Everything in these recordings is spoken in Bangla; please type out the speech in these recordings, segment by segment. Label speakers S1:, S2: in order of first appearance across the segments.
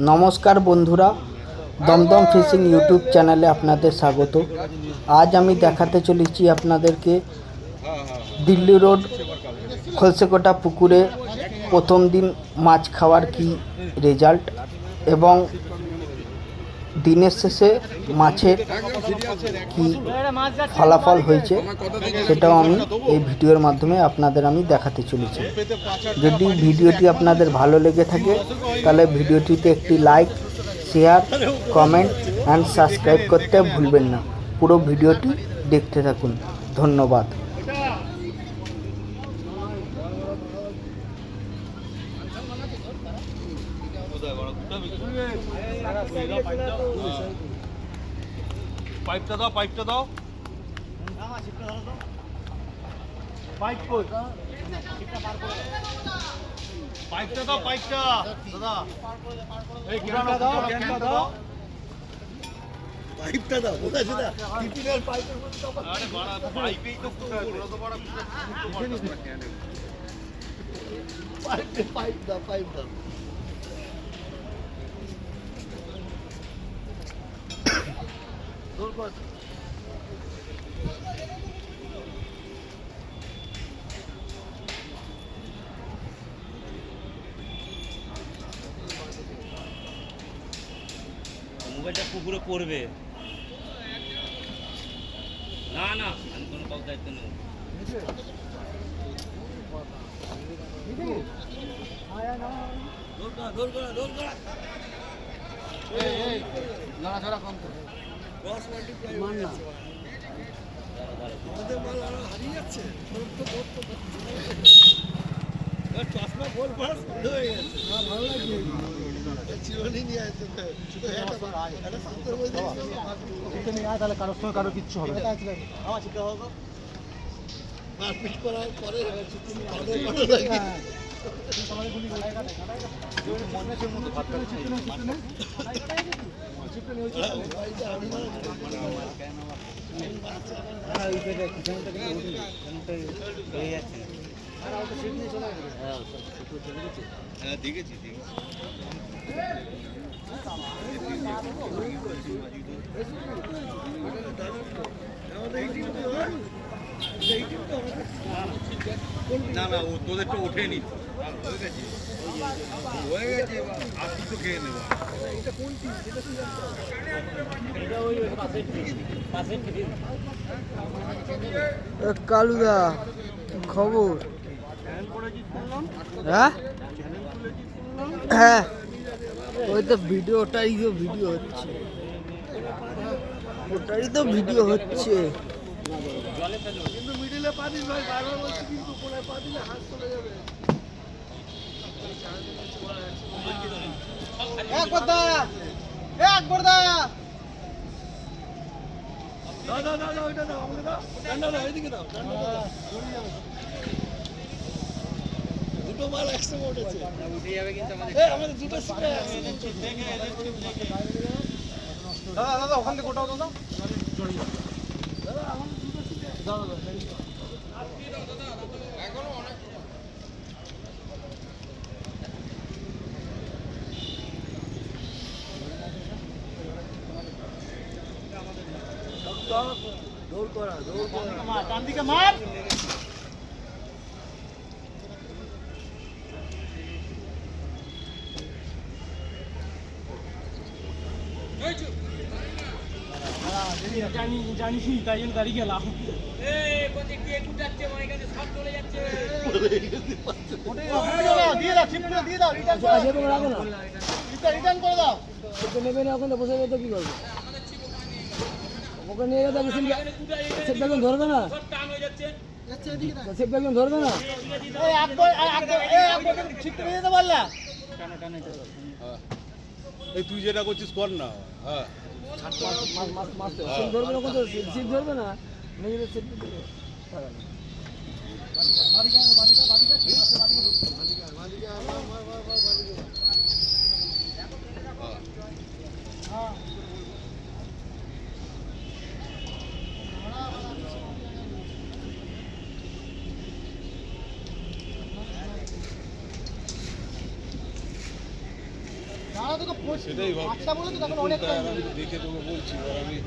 S1: নমস্কার বন্ধুরা, দমদম ফিশিং ইউটিউব চ্যানেলে আপনাদের স্বাগত। আজ আমি দেখাতে চলেছি আপনাদেরকে দিল্লি রোড খলসেকোটা পুকুরে প্রথম দিন মাছ খাওয়ার কি রেজাল্ট এবং দিনের শেষে মাছের কি ফলাফল হয়েছে সেটাও আমি এই ভিডিওর মাধ্যমে আপনাদের আমি দেখাতে চলেছি। যদি ভিডিওটি আপনাদের ভালো লেগে থাকে তাহলে ভিডিওটিতে একটি like, share, comment and subscribe করতে ভুলবেন না। পুরো ভিডিওটি দেখতে থাকুন। ধন্যবাদ।
S2: পাইপটা দাও, পাইপটা দাও। পাইপ কই? পাইপটা দাও, পাইপটা দাদা। এই ক্যানটা দাও, ক্যানটা দাও। পাইপটা দাও, কোথায় সেটা? টিপিক্যাল পাইপের মধ্যে দাও। আরে বড় পাইপেই তো কোথায় বড় তো বড় পাইপ দাও, পাইপ দাও। দূর কর। মোবাইলটা পুকুরে পড়বে না না, আমি কোনো কাউ দায়িত্ব নেব। নড়াচড়া কম করে চশমা গোল পাস হয়ে গেছে। ভালো লাগছে, চিরনি নিয়ে আসছে। তাহলে কারোর সঙ্গে কারো কিচ্ছু হবে না। আমার চিন্তা হবে মারপিট করার পরে দেখেছি না না, ও তোদের তো ওঠেনি, হয়ে গেছে আর কিছু খেয়ে নেবো।
S1: কালুদা খবর? হ্যাঁ হ্যাঁ, ওই তো ওটাই হচ্ছে, ওটাই তো ভিডিও হচ্ছে।
S2: কিন্তু মিডিলে পা দিস ভাই, বারবার বলছি কিন্তু কোনায় পা দিলে হাত চলে যাবে। একবার দা, ওইটা দাও, আমাকে দাও, ডান্ডা দাও, এইদিকে দাও, ডান্ডা দাও, দুটো মাল একসঙ্গে উঠেছে, উঠে যাবে কিন্তু আমাদের দুটো সিটে দাদা ওখান থেকে গোটাও দাদা, দাদা আমাদের দুটো সিটে দাদা এখনো অনেক দৌড় করা ডান দিকে মার। জানি তাই জন্য দাঁড়িয়ে গেলাম। রিটার্ন করে দাও, নেবে না ওখানে বসে যেতে কি করবে? ওকে নিয়ে যেতে সেট ব্যাগন ধরবে না, সেট ব্যাগন ধরবে না। তুই যেটা করছিস কর না। হ্যাঁ ধরবে না, সিট ধরবে না, নিজেদের সিট
S3: সেটাই আমি দেখে তোকে বলছি এবার আমি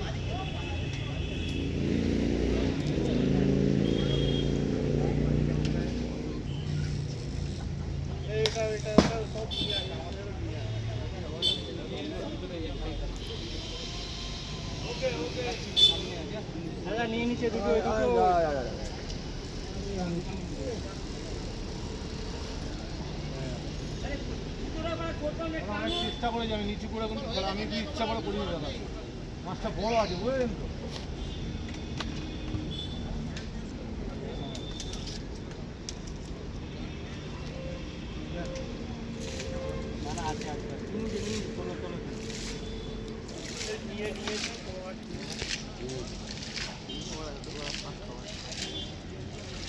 S2: নিয়ে নিচে দুটো
S3: চেষ্টা করে যাবে নিচু করে আমি ইচ্ছা করে করি মাছটা বড় আছে বুঝলেন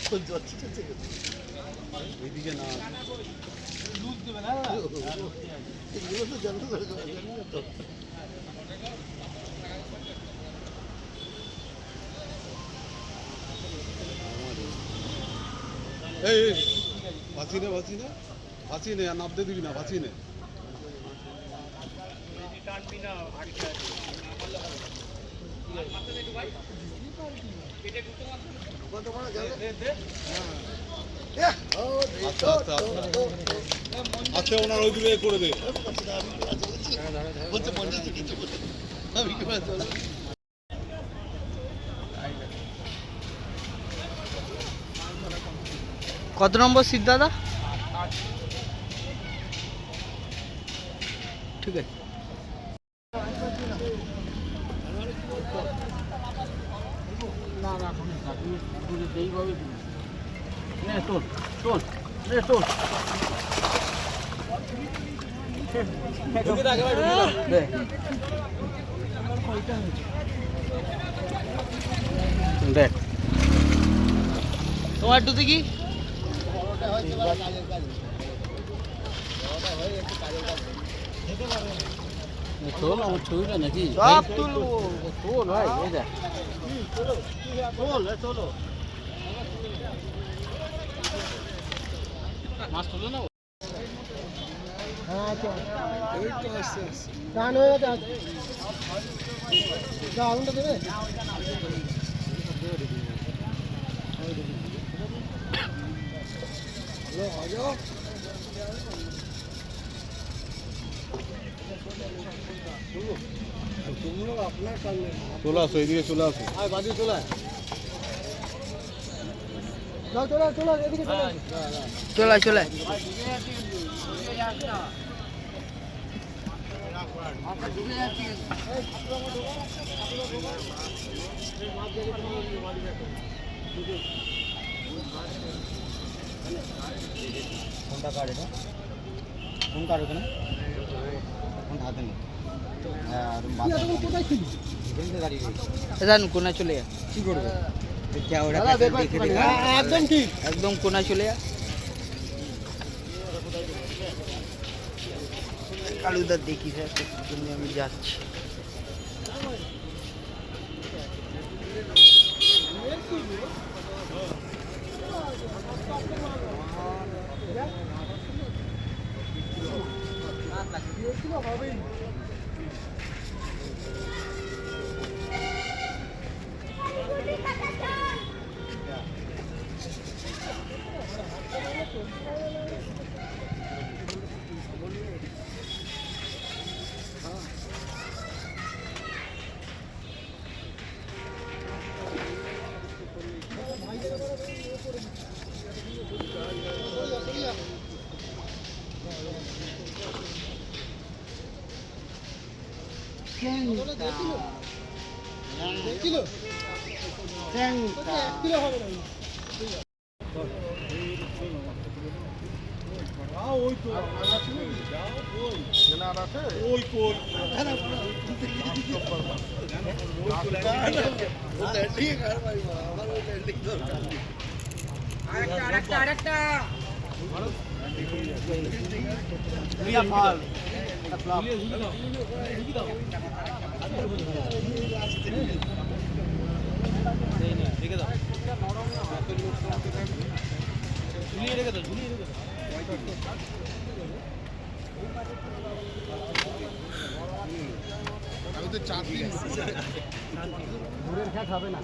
S3: তো এইদিকে না লুজ দেবে না এই ভাসি নে আর নামতে দিবি না ভাসি নে আচ্ছা আচ্ছা আচ্ছা ওনার ওই দিকে করে দে
S1: কত নম্বর সিট দাদা? ঠিক আছে।
S2: না না এইভাবে নে তোল তোল নে তোল
S1: দেখ তোমার একটু দেখি
S2: তোল আমার ছবিটা নাকি
S1: সব তুলবো।
S2: তোল ভাই এই দেখ তোলো মাছ তুলো না আগুনটা দেবে
S3: চলে আসো এইদিকে চলে আসো
S2: বাদি চলে চলে চলে এদিকে চলে
S1: চলে
S2: কোনটা কার্ড এটা কোন কার্ড ওখানে কোন হাতে নেই
S1: কোনায় চলে যা।
S2: কি করবে
S1: একদম ঠিক, একদম কোনায় চলে যা। কালুদার দেখি স্যার, আমি যাচ্ছি।
S3: আমি তো 4 দিন
S2: দূরের খেয়া খাবে না।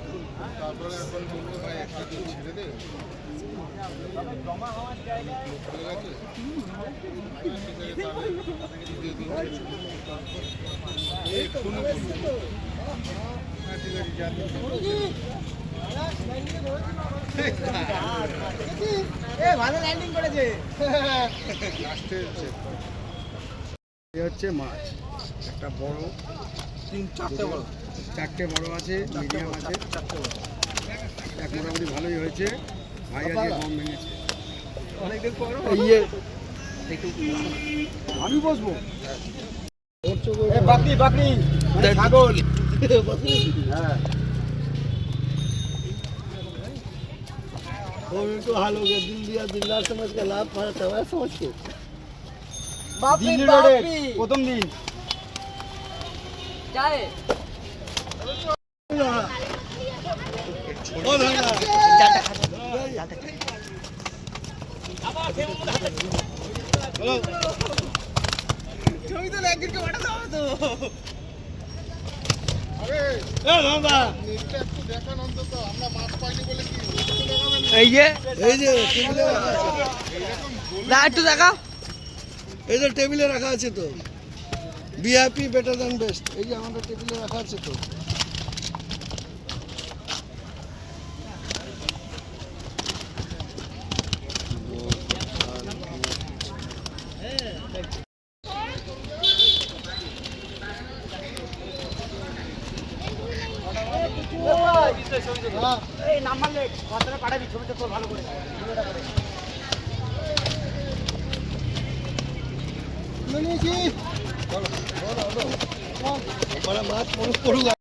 S3: তারপরে এখন বলবো ভাই একটা দিন ছেড়ে দে
S2: ভালো ল্যান্ডিং করেছে।
S4: এ হচ্ছে মাছ একটা বড় চারটে বড় আছে, মিডিয়াম আছে, এক মোটামুটি ভালোই হয়েছে। ভাই আজকে কম ভেঙেছে। আমি বসবো
S2: বাকরি বাকরি ছাগল।
S4: হ্যাঁ
S2: तो हाल हो गया, दिल दिया दिलदार समझ के लाभ मारा तवा समझ के।
S4: দিল্লি রোডে প্রথম দিন
S3: একটু দেখান অন্তত আমরা মাছ পাইনি বলে কি দেখাবেন না?
S2: এই যে
S3: এরকম
S2: না একটু দেখা,
S4: এই যে টেবিলে রাখা আছে তো, ভিআইপি বেটার দ্যান বেস্ট, এই যে আমাদের টেবিলে রাখা আছে তো।
S2: এই নাম্বার লেখ কতটা পাঠাবি ছবিটা তোর ভালো করে।
S4: মাছ মনে করুক।